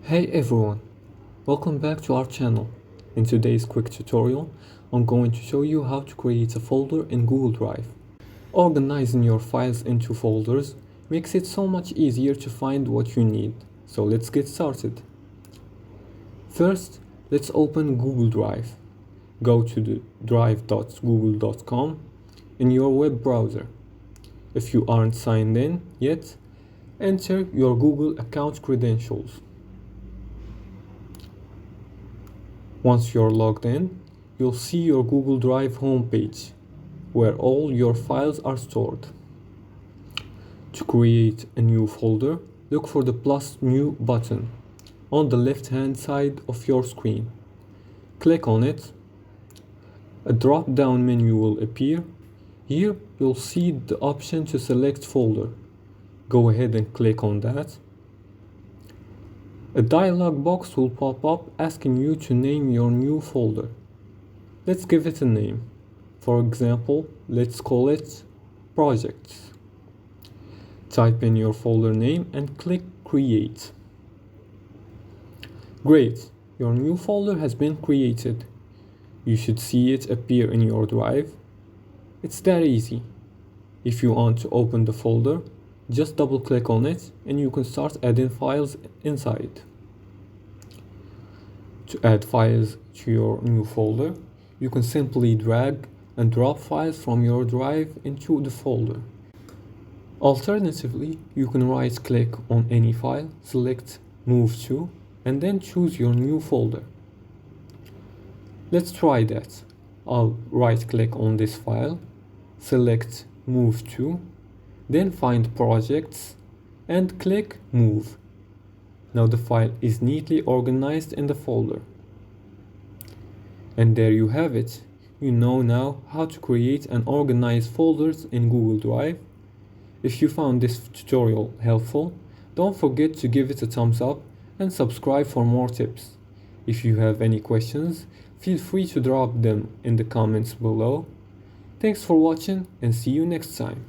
Hey everyone, welcome back to our channel. In today's quick tutorial, I'm going to show you how to create a folder in Google Drive. Organizing your files into folders makes it so much easier to find what you need, so let's get started. First, let's open Google Drive. Go to the drive.google.com in your web browser. If you aren't signed in yet, enter your Google account credentials. Once you're logged in, you'll see your Google Drive homepage, where all your files are stored. To create a new folder, look for the plus new button on the left-hand side of your screen. Click on it. A drop-down menu will appear. Here, you'll see the option to select folder. Go ahead and click on that. A dialog box will pop up asking you to name your new folder. Let's give it a name. For example, let's call it Projects. Type in your folder name and click Create. Great, your new folder has been created. You should see it appear in your drive. It's that easy. If you want to open the folder, just double click on it and you can start adding files inside. To add files to your new folder, you can simply drag and drop files from your drive into the folder. Alternatively, you can right click on any file, select Move To, and then choose your new folder. Let's try that. I'll right click on this file, select Move To, then find Projects and click Move. Now the file is neatly organized in the folder. And there you have it. You know now how to create and organize folders in Google Drive. If you found this tutorial helpful, don't forget to give it a thumbs up and subscribe for more tips. If you have any questions, feel free to drop them in the comments below. Thanks for watching and see you next time.